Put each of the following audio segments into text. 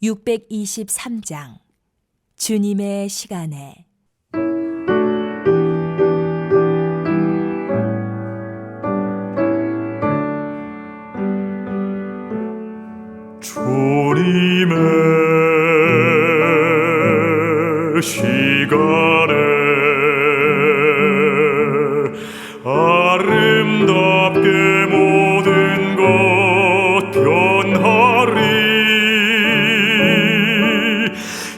623장 주님의 시간에. 주님의 시간에 아름답게 모든 것 변하리.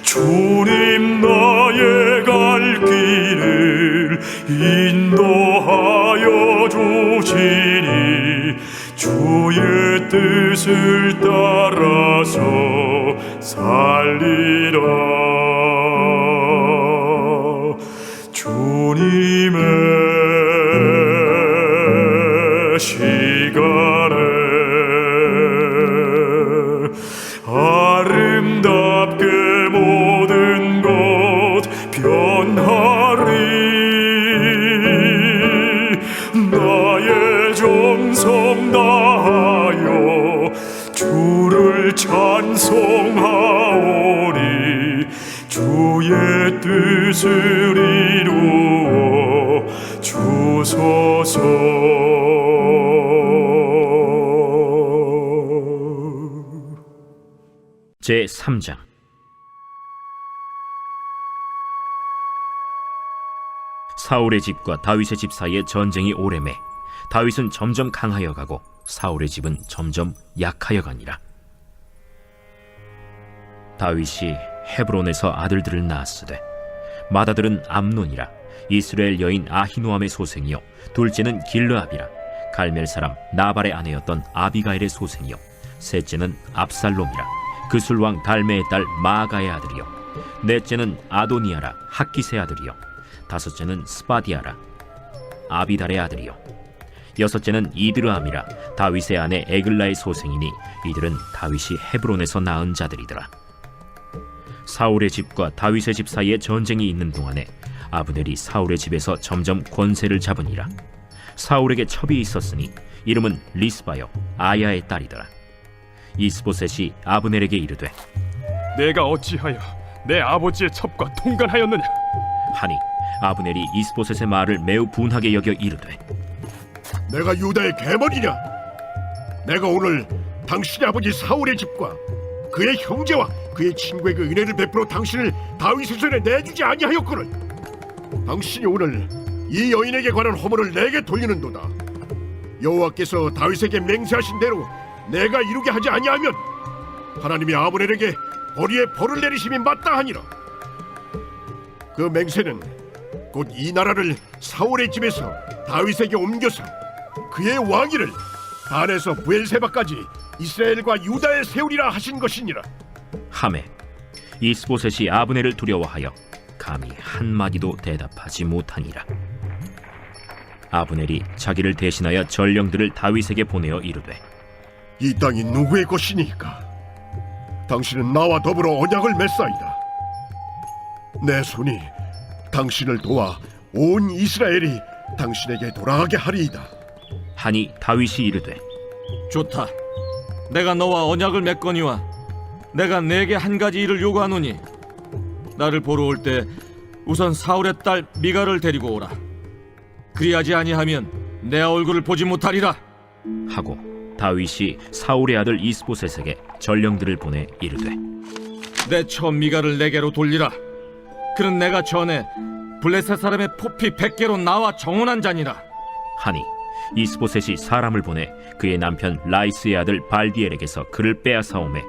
주님 나의 갈 길을 인도하여 주시니 주의 뜻을 따라서 살리라. 주님의 시간에 아름답게 모든 것 변하리. 나의 정성 다하여 주를 찬송하오니 주의 뜻을 이루어 주소서. 제3장. 사울의 집과 다윗의 집 사이에 전쟁이 오래매 다윗은 점점 강하여 가고 사울의 집은 점점 약하여 가니라. 다윗이 헤브론에서 아들들을 낳았으되 맏아들은 암논이라 이스라엘 여인 아히노암의 소생이요 둘째는 길르압이라 갈멜 사람 나발의 아내였던 아비가일의 소생이요 셋째는 압살롬이라 그술 왕 달메의 딸 마아가의 아들이요 넷째는 아도니아라 학기스의 아들이요 다섯째는 스바디아라 아비달의 아들이요 여섯째는 이드르암이라 다윗의 아내 에글라의 소생이니 이들은 다윗이 헤브론에서 낳은 자들이더라. 사울의 집과 다윗의 집 사이에 전쟁이 있는 동안에 아브넬이 사울의 집에서 점점 권세를 잡으니라. 사울에게 첩이 있었으니 이름은 리스바요 아야의 딸이더라. 이스보셋이 아브넬에게 이르되 내가 어찌하여 내 아버지의 첩과 통간하였느냐 하니 아브넬이 이스보셋의 말을 매우 분하게 여겨 이르되 내가 유다의 계머리냐? 내가 오늘 당신의 아버지 사울의 집과 그의 형제와 그의 친구에게 은혜를 베풀어 당신을 다윗의 손에 내주지 아니하였거늘. 당신이 오늘 이 여인에게 관한 허물을 내게 돌리는도다. 여호와께서 다윗에게 맹세하신 대로 내가 이루게 하지 아니하면 하나님이 아브넬에게 벌이에 벌을 내리심이 마땅하니라. 그 맹세는 곧 이 나라를 사울의 집에서 다윗에게 옮겨서 그의 왕위를 단에서 브엘세바까지 이스라엘과 유다에 세우리라 하신 것이니라. 하매 이스보셋이 아브넬을 두려워하여 감히 한마디도 대답하지 못하니라. 아브넬이 자기를 대신하여 전령들을 다윗에게 보내어 이르되 이 땅이 누구의 것이니까? 당신은 나와 더불어 언약을 맺사이다. 내 손이 당신을 도와 온 이스라엘이 당신에게 돌아가게 하리이다. 하니 다윗이 이르되 좋다. 내가 너와 언약을 맺거니와 내가 네게 한 가지 일을 요구하노니 나를 보러 올 때 우선 사울의 딸 미갈을 데리고 오라. 그리하지 아니하면 내 얼굴을 보지 못하리라 하고 다윗이 사울의 아들 이스보셋에게 전령들을 보내 이르되 내 처 미갈을 내게로 돌리라. 그는 내가 전에 블레셋 사람의 포피 100개로 나와 정언한 자니라. 하니 이스보셋이 사람을 보내 그의 남편 라이스의 아들 발디엘에게서 그를 빼앗아오매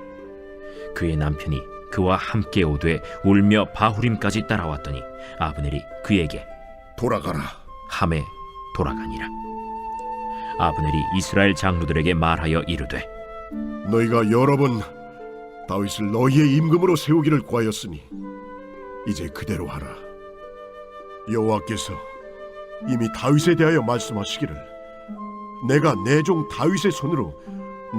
그의 남편이 그와 함께 오되 울며 바후림까지 따라왔더니 아브넬이 그에게 돌아가라 함에 돌아가니라. 아브넬이 이스라엘 장로들에게 말하여 이르되 너희가 여러 번 다윗을 너희의 임금으로 세우기를 구하였으니 이제 그대로 하라. 여호와께서 이미 다윗에 대하여 말씀하시기를 내가 내 종 다윗의 손으로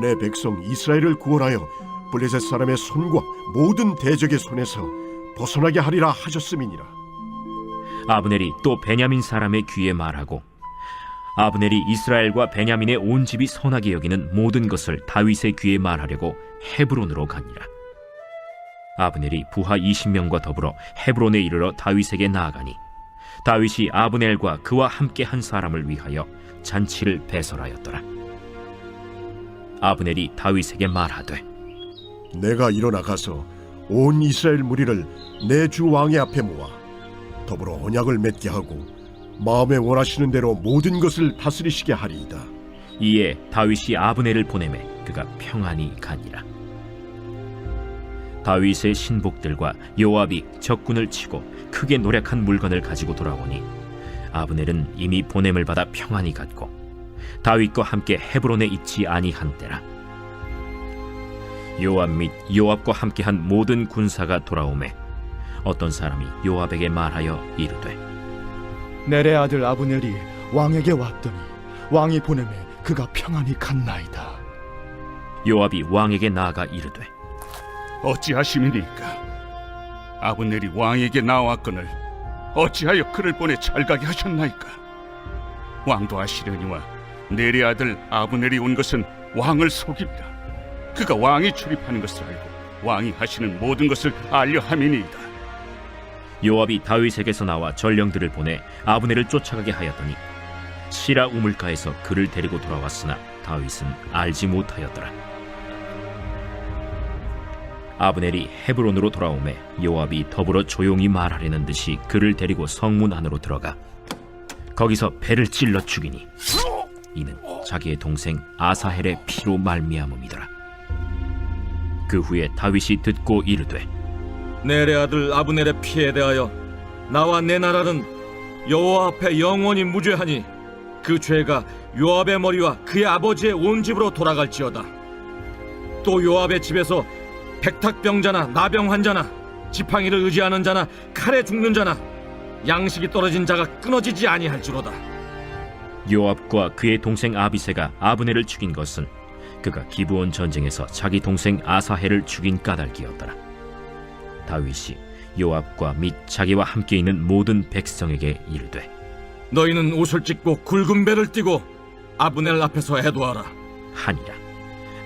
내 백성 이스라엘을 구원하여 블레셋 사람의 손과 모든 대적의 손에서 벗어나게 하리라 하셨음이니라. 아브넬이 또 베냐민 사람의 귀에 말하고 아브넬이 이스라엘과 베냐민의 온 집이 선하게 여기는 모든 것을 다윗의 귀에 말하려고 헤브론으로 가니라. 아브넬이 부하 20명과 더불어 헤브론에 이르러 다윗에게 나아가니 다윗이 아브넬과 그와 함께 한 사람을 위하여 잔치를 배설하였더라. 아브넬이 다윗에게 말하되 내가 일어나 가서 온 이스라엘 무리를 내 주 왕의 앞에 모아 더불어 언약을 맺게 하고 마음에 원하시는 대로 모든 것을 다스리시게 하리이다. 이에 다윗이 아브넬을 보내매 그가 평안히 가니라. 다윗의 신복들과 요압이 적군을 치고 크게 노력한 물건을 가지고 돌아오니 아브넬은 이미 보냄을 받아 평안히 갔고 다윗과 함께 헤브론에 있지 아니한 때라. 요압 및 요압과 함께한 모든 군사가 돌아오매 어떤 사람이 요압에게 말하여 이르되 넬의 아들 아브넬이 왕에게 왔더니 왕이 보내매 그가 평안히 갔나이다. 요압이 왕에게 나아가 이르되 어찌하심이니까? 아브넬이 왕에게 나왔거늘 어찌하여 그를 보내 잘가게 하셨나이까? 왕도 아시려니와 넬의 아들 아브넬이 온 것은 왕을 속입니다. 그가 왕이 출입하는 것을 알고 왕이 하시는 모든 것을 알려 함이니이다. 요압이 다윗에게서 나와 전령들을 보내 아브넬을 쫓아가게 하였더니 시라 우물가에서 그를 데리고 돌아왔으나 다윗은 알지 못하였더라. 아브넬이 헤브론으로 돌아오매 요압이 더불어 조용히 말하려는 듯이 그를 데리고 성문 안으로 들어가 거기서 배를 찔러 죽이니 이는 자기의 동생 아사헬의 피로 말미암음이더라. 그 후에 다윗이 듣고 이르되 넬의 아들 아브넬의 피에 대하여 나와 내 나라는 여호와 앞에 영원히 무죄하니 그 죄가 요압의 머리와 그의 아버지의 온 집으로 돌아갈지어다. 또 요압의 집에서 백탁병자나 나병 환자나 지팡이를 의지하는 자나 칼에 죽는 자나 양식이 떨어진 자가 끊어지지 아니할지로다. 요압과 그의 동생 아비새가 아브넬을 죽인 것은 그가 기브온 전쟁에서 자기 동생 아사헬을 죽인 까닭이었더라. 다윗이 요압과 및 자기와 함께 있는 모든 백성에게 이르되 너희는 옷을 찢고 굵은 배를 띠고 아브넬 앞에서 애도하라 하니라.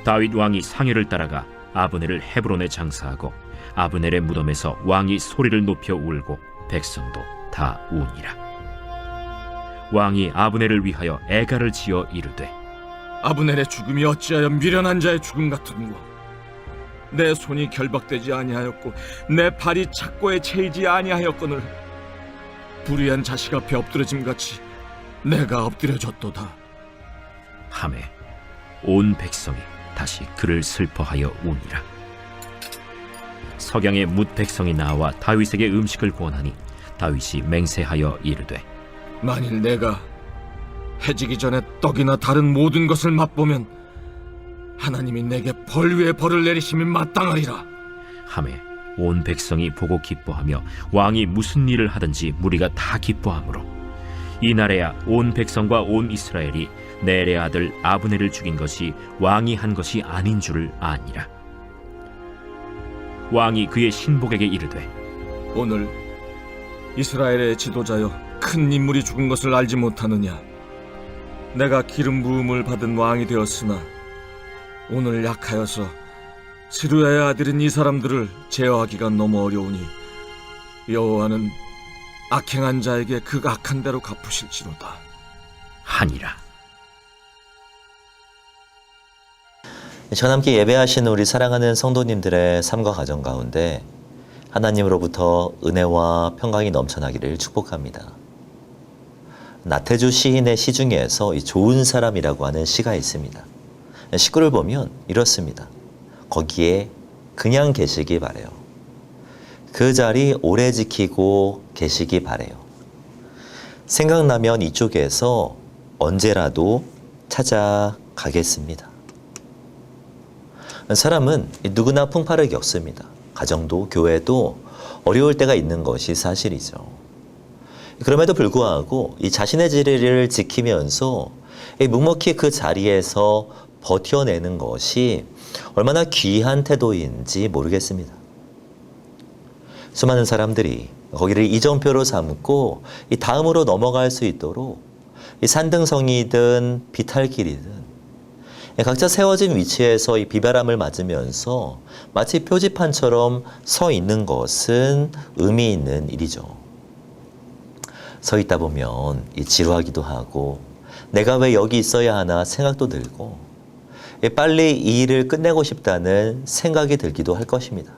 다윗 왕이 상여를 따라가 아브넬을 헤브론에 장사하고 아브넬의 무덤에서 왕이 소리를 높여 울고 백성도 다 우니라. 왕이 아브넬을 위하여 애가를 지어 이르되 아브넬의 죽음이 어찌하여 미련한 자의 죽음 같은고? 내 손이 결박되지 아니하였고 내 발이 착고에 채이지 아니하였거늘 불의한 자식 앞에 엎드려짐 같이 내가 엎드려졌도다. 하매 온 백성이 다시 그를 슬퍼하여 우니라. 석양에 뭇 백성이 나와 다윗에게 음식을 구원하니 다윗이 맹세하여 이르되 만일 내가 해지기 전에 떡이나 다른 모든 것을 맛보면 하나님이 내게 벌 위에 벌을 내리심이 마땅하리라. 하매 온 백성이 보고 기뻐하며 왕이 무슨 일을 하든지 무리가 다 기뻐하므로 이날에야 온 백성과 온 이스라엘이 넬의 아들 아브넬을 죽인 것이 왕이 한 것이 아닌 줄을 아니라. 왕이 그의 신복에게 이르되 오늘 이스라엘의 지도자여 큰 인물이 죽은 것을 알지 못하느냐? 내가 기름 부음을 받은 왕이 되었으나 오늘 약하여서 스루야의 아들인 이 사람들을 제어하기가 너무 어려우니 여호와는 악행한 자에게 그 악한 대로 갚으실지로다 하니라. 저와 함께 예배하시는 우리 사랑하는 성도님들의 삶과 가정 가운데 하나님으로부터 은혜와 평강이 넘쳐나기를 축복합니다. 나태주 시인의 시 중에서 이 좋은 사람이라고 하는 시가 있습니다. 시구를 보면 이렇습니다. 거기에 그냥 계시기 바래요. 그 자리 오래 지키고 계시기 바래요. 생각나면 이쪽에서 언제라도 찾아가겠습니다. 사람은 누구나 풍파를 겪습니다. 가정도 교회도 어려울 때가 있는 것이 사실이죠. 그럼에도 불구하고 이 자신의 자리를 지키면서 묵묵히 그 자리에서 버텨내는 것이 얼마나 귀한 태도인지 모르겠습니다. 수많은 사람들이 거기를 이정표로 삼고 이 다음으로 넘어갈 수 있도록 이 산등성이든 비탈길이든 각자 세워진 위치에서 이 비바람을 맞으면서 마치 표지판처럼 서 있는 것은 의미 있는 일이죠. 서 있다 보면 지루하기도 하고 내가 왜 여기 있어야 하나 생각도 들고 빨리 이 일을 끝내고 싶다는 생각이 들기도 할 것입니다.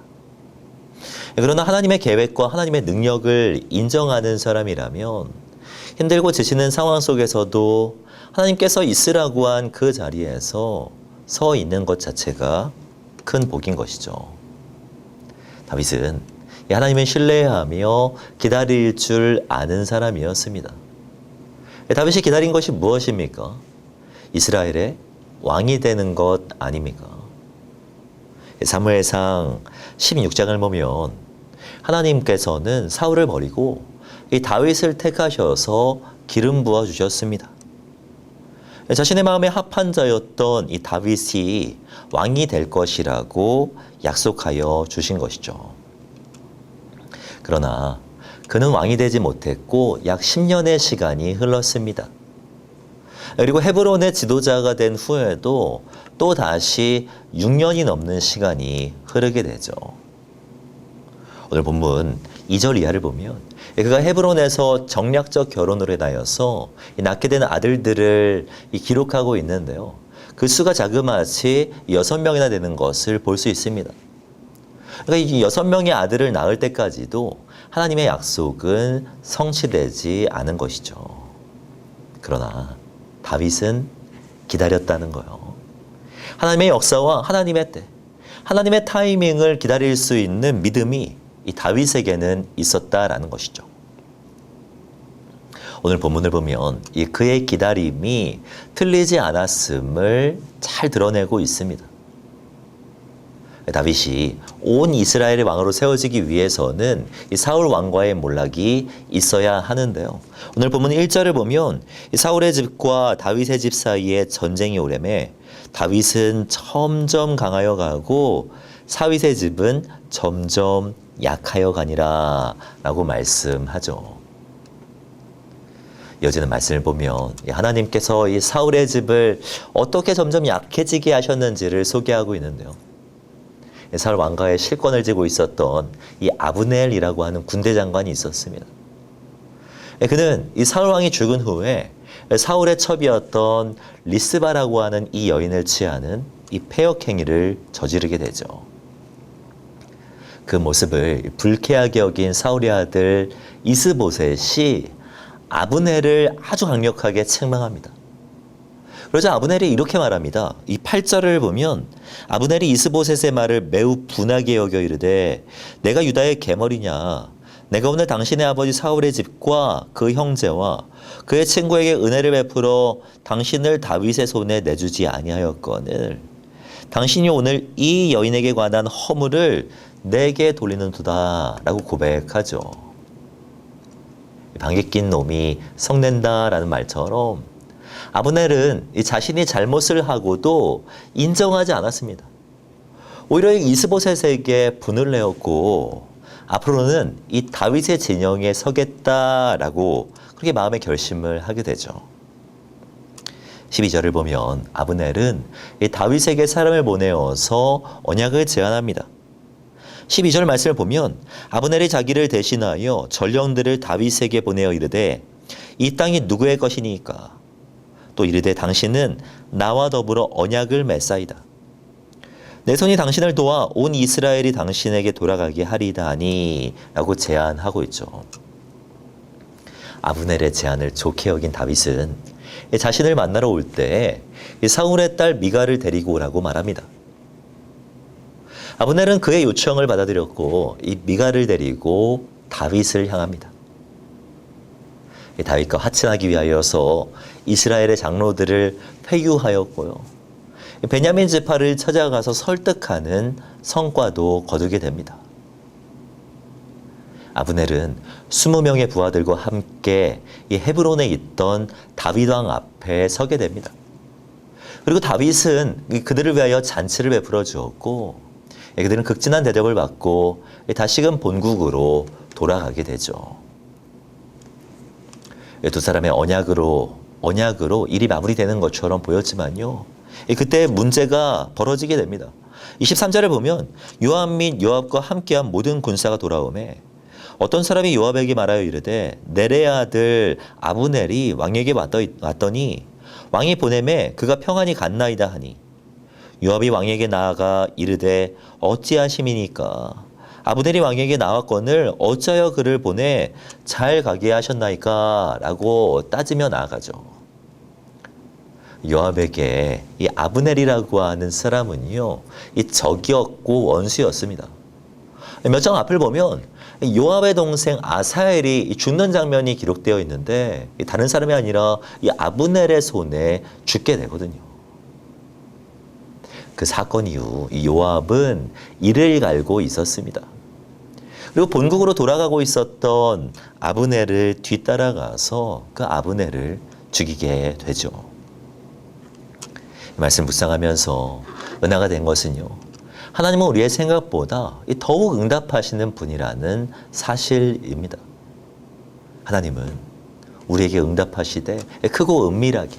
그러나 하나님의 계획과 하나님의 능력을 인정하는 사람이라면 힘들고 지치는 상황 속에서도 하나님께서 있으라고 한 그 자리에서 서 있는 것 자체가 큰 복인 것이죠. 다윗은 하나님을 신뢰하며 기다릴 줄 아는 사람이었습니다. 다윗이 기다린 것이 무엇입니까? 이스라엘의 왕이 되는 것 아닙니까? 사무엘상 16장을 보면 하나님께서는 사울을 버리고 이 다윗을 택하셔서 기름 부어 주셨습니다. 자신의 마음에 합한 자였던 이 다윗이 왕이 될 것이라고 약속하여 주신 것이죠. 그러나 그는 왕이 되지 못했고 약 10년의 시간이 흘렀습니다. 그리고 헤브론의 지도자가 된 후에도 또 다시 6년이 넘는 시간이 흐르게 되죠. 오늘 본문 2절 이하를 보면 그가 헤브론에서 정략적 결혼으로 인하여서 낳게 된 아들들을 기록하고 있는데요. 그 수가 자그마치 6명이나 되는 것을 볼 수 있습니다. 그러니까 이 6명의 아들을 낳을 때까지도 하나님의 약속은 성취되지 않은 것이죠. 그러나 다윗은 기다렸다는 거예요. 하나님의 역사와 하나님의 때, 하나님의 타이밍을 기다릴 수 있는 믿음이 이 다윗에게는 있었다라는 것이죠. 오늘 본문을 보면 그의 기다림이 틀리지 않았음을 잘 드러내고 있습니다. 다윗이 온 이스라엘의 왕으로 세워지기 위해서는 이 사울 왕과의 몰락이 있어야 하는데요. 오늘 본문 1절을 보면 사울의 집과 다윗의 집 사이에 전쟁이 오래매 다윗은 점점 강하여 가고 사윗의 집은 점점 약하여 가니라 라고 말씀하죠. 이어지는 말씀을 보면 하나님께서 이 사울의 집을 어떻게 점점 약해지게 하셨는지를 소개하고 있는데요. 사울 왕가의 실권을 쥐고 있었던 이 아브넬이라고 하는 군대 장관이 있었습니다. 그는 이 사울 왕이 죽은 후에 사울의 첩이었던 리스바라고 하는 이 여인을 취하는 이 폐역 행위를 저지르게 되죠. 그 모습을 불쾌하게 여긴 사울의 아들 이스보셋이 아브넬을 아주 강력하게 책망합니다. 그러자 아브넬이 이렇게 말합니다. 이 8절을 보면 아브넬이 이스보셋의 말을 매우 분하게 여겨 이르되 내가 유다의 계머리냐 내가 오늘 당신의 아버지 사울의 집과 그 형제와 그의 친구에게 은혜를 베풀어 당신을 다윗의 손에 내주지 아니하였거늘 당신이 오늘 이 여인에게 관한 허물을 내게 돌리는도다 라고 고백하죠. 방귀 낀 놈이 성낸다라는 말처럼 아브넬은 자신이 잘못을 하고도 인정하지 않았습니다. 오히려 이스보셋에게 분을 내었고 앞으로는 이 다윗의 진영에 서겠다라고 그렇게 마음의 결심을 하게 되죠. 12절을 보면 아브넬은 이 다윗에게 사람을 보내어서 언약을 제안합니다. 12절 말씀을 보면 아브넬이 자기를 대신하여 전령들을 다윗에게 보내어 이르되 이 땅이 누구의 것이니까 또 이르되 당신은 나와 더불어 언약을 맺사이다. 내 손이 당신을 도와 온 이스라엘이 당신에게 돌아가게 하리다 하니 라고 제안하고 있죠. 아브넬의 제안을 좋게 여긴 다윗은 자신을 만나러 올 때 사울의 딸 미갈을 데리고 오라고 말합니다. 아브넬은 그의 요청을 받아들였고 이 미갈을 데리고 다윗을 향합니다. 다윗과 화친하기 위하여서 이스라엘의 장로들을 회유하였고요. 베냐민 지파를 찾아가서 설득하는 성과도 거두게 됩니다. 아브넬은 20명의 부하들과 함께 이 헤브론에 있던 다윗 왕 앞에 서게 됩니다. 그리고 다윗은 그들을 위하여 잔치를 베풀어 주었고 그들은 극진한 대접을 받고 다시금 본국으로 돌아가게 되죠. 두 사람의 언약으로 언약으로 일이 마무리되는 것처럼 보였지만요. 그때 문제가 벌어지게 됩니다. 23절에 보면 요압 및 요압과 함께한 모든 군사가 돌아오매 어떤 사람이 요압에게 말하여 이르되 네레의 아들 아브넬이 왕에게 왔더니 왕이 보내매 그가 평안히 갔나이다 하니 요압이 왕에게 나아가 이르되 어찌하심이니까 아브넬이 왕에게 나왔거늘 어찌하여 그를 보내 잘 가게 하셨나이까 라고 따지며 나아가죠. 요압에게 이 아브넬이라고 하는 사람은요, 이 적이었고 원수였습니다. 몇 장 앞을 보면 요압의 동생 아사엘이 죽는 장면이 기록되어 있는데 다른 사람이 아니라 이 아브넬의 손에 죽게 되거든요. 그 사건 이후 이 요압은 이를 갈고 있었습니다. 그리고 본국으로 돌아가고 있었던 아브넬을 뒤따라가서 그 아브넬을 죽이게 되죠. 이 말씀 묵상하면서 은혜가 된 것은요, 하나님은 우리의 생각보다 더욱 응답하시는 분이라는 사실입니다. 하나님은 우리에게 응답하시되 크고 은밀하게,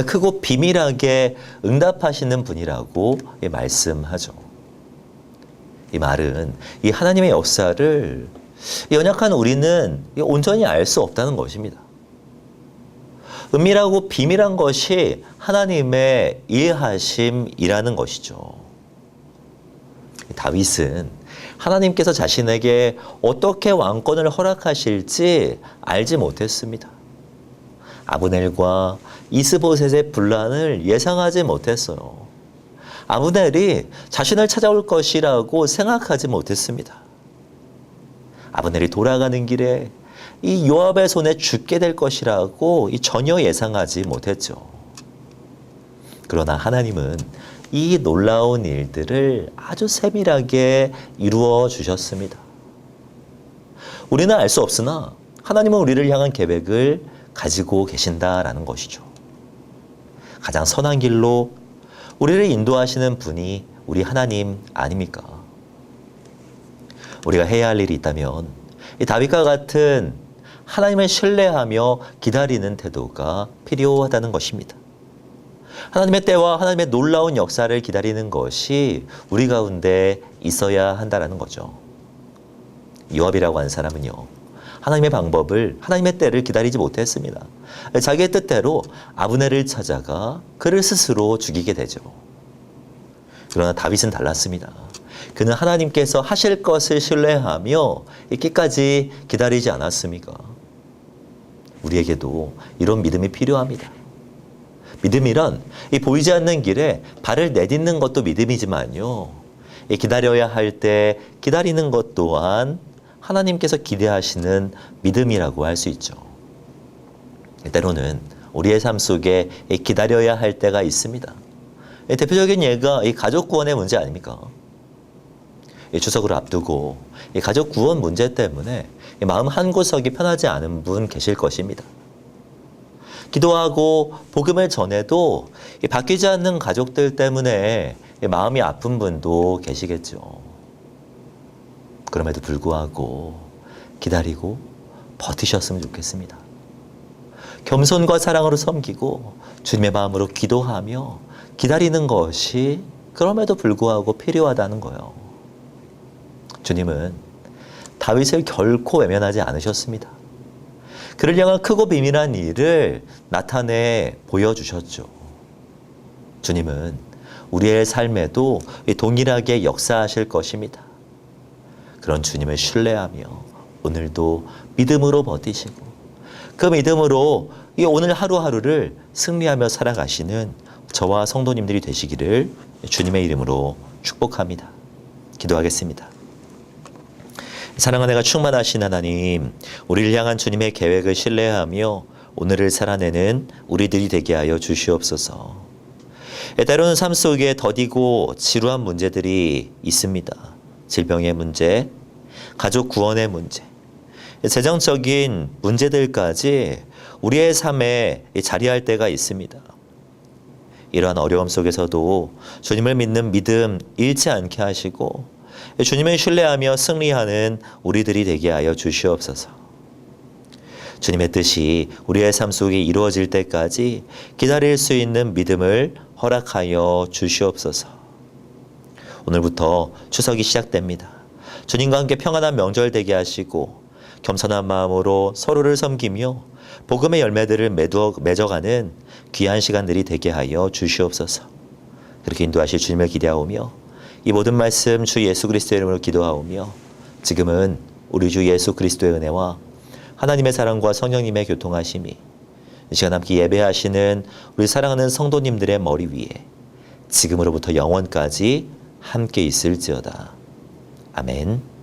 크고 비밀하게 응답하시는 분이라고 말씀하죠. 이 말은 이 하나님의 역사를 연약한 우리는 온전히 알 수 없다는 것입니다. 은밀하고 비밀한 것이 하나님의 일하심이라는 것이죠. 다윗은 하나님께서 자신에게 어떻게 왕권을 허락하실지 알지 못했습니다. 아브넬과 이스보셋의 분란을 예상하지 못했어요. 아브넬이 자신을 찾아올 것이라고 생각하지 못했습니다. 아브넬이 돌아가는 길에 이 요압의 손에 죽게 될 것이라고 전혀 예상하지 못했죠. 그러나 하나님은 이 놀라운 일들을 아주 세밀하게 이루어 주셨습니다. 우리는 알 수 없으나 하나님은 우리를 향한 계획을 가지고 계신다라는 것이죠. 가장 선한 길로 우리를 인도하시는 분이 우리 하나님 아닙니까? 우리가 해야 할 일이 있다면 이 다윗과 같은 하나님을 신뢰하며 기다리는 태도가 필요하다는 것입니다. 하나님의 때와 하나님의 놀라운 역사를 기다리는 것이 우리 가운데 있어야 한다는 거죠. 요압이라고 하는 사람은요, 하나님의 방법을, 하나님의 때를 기다리지 못했습니다. 자기의 뜻대로 아브넬을 찾아가 그를 스스로 죽이게 되죠. 그러나 다윗은 달랐습니다. 그는 하나님께서 하실 것을 신뢰하며 끝까지 기다리지 않았습니까? 우리에게도 이런 믿음이 필요합니다. 믿음이란 이 보이지 않는 길에 발을 내딛는 것도 믿음이지만요, 이 기다려야 할 때 기다리는 것 또한 하나님께서 기대하시는 믿음이라고 할 수 있죠. 때로는 우리의 삶 속에 기다려야 할 때가 있습니다. 대표적인 예가 이 가족 구원의 문제 아닙니까? 추석을 앞두고 이 가족 구원 문제 때문에 마음 한구석이 편하지 않은 분 계실 것입니다. 기도하고 복음을 전해도 바뀌지 않는 가족들 때문에 마음이 아픈 분도 계시겠죠. 그럼에도 불구하고 기다리고 버티셨으면 좋겠습니다. 겸손과 사랑으로 섬기고 주님의 마음으로 기도하며 기다리는 것이 그럼에도 불구하고 필요하다는 거예요. 주님은 다윗을 결코 외면하지 않으셨습니다. 그를 향한 크고 비밀한 일을 나타내 보여주셨죠. 주님은 우리의 삶에도 동일하게 역사하실 것입니다. 그런 주님을 신뢰하며 오늘도 믿음으로 버티시고 그 믿음으로 이 오늘 하루하루를 승리하며 살아가시는 저와 성도님들이 되시기를 주님의 이름으로 축복합니다. 기도하겠습니다. 사랑하는 내가 충만하신 하나님, 우리를 향한 주님의 계획을 신뢰하며 오늘을 살아내는 우리들이 되게 하여 주시옵소서. 때로는 삶 속에 더디고 지루한 문제들이 있습니다. 질병의 문제, 가족 구원의 문제, 재정적인 문제들까지 우리의 삶에 자리할 때가 있습니다. 이러한 어려움 속에서도 주님을 믿는 믿음 잃지 않게 하시고 주님을 신뢰하며 승리하는 우리들이 되게 하여 주시옵소서. 주님의 뜻이 우리의 삶 속에 이루어질 때까지 기다릴 수 있는 믿음을 허락하여 주시옵소서. 오늘부터 추석이 시작됩니다. 주님과 함께 평안한 명절 되게 하시고 겸손한 마음으로 서로를 섬기며 복음의 열매들을 맺어가는 귀한 시간들이 되게 하여 주시옵소서. 그렇게 인도하실 주님을 기대하오며 이 모든 말씀 주 예수 그리스도의 이름으로 기도하오며 지금은 우리 주 예수 그리스도의 은혜와 하나님의 사랑과 성령님의 교통하심이 이 시간 함께 예배하시는 우리 사랑하는 성도님들의 머리 위에 지금으로부터 영원까지 함께 있을지어다. 아멘.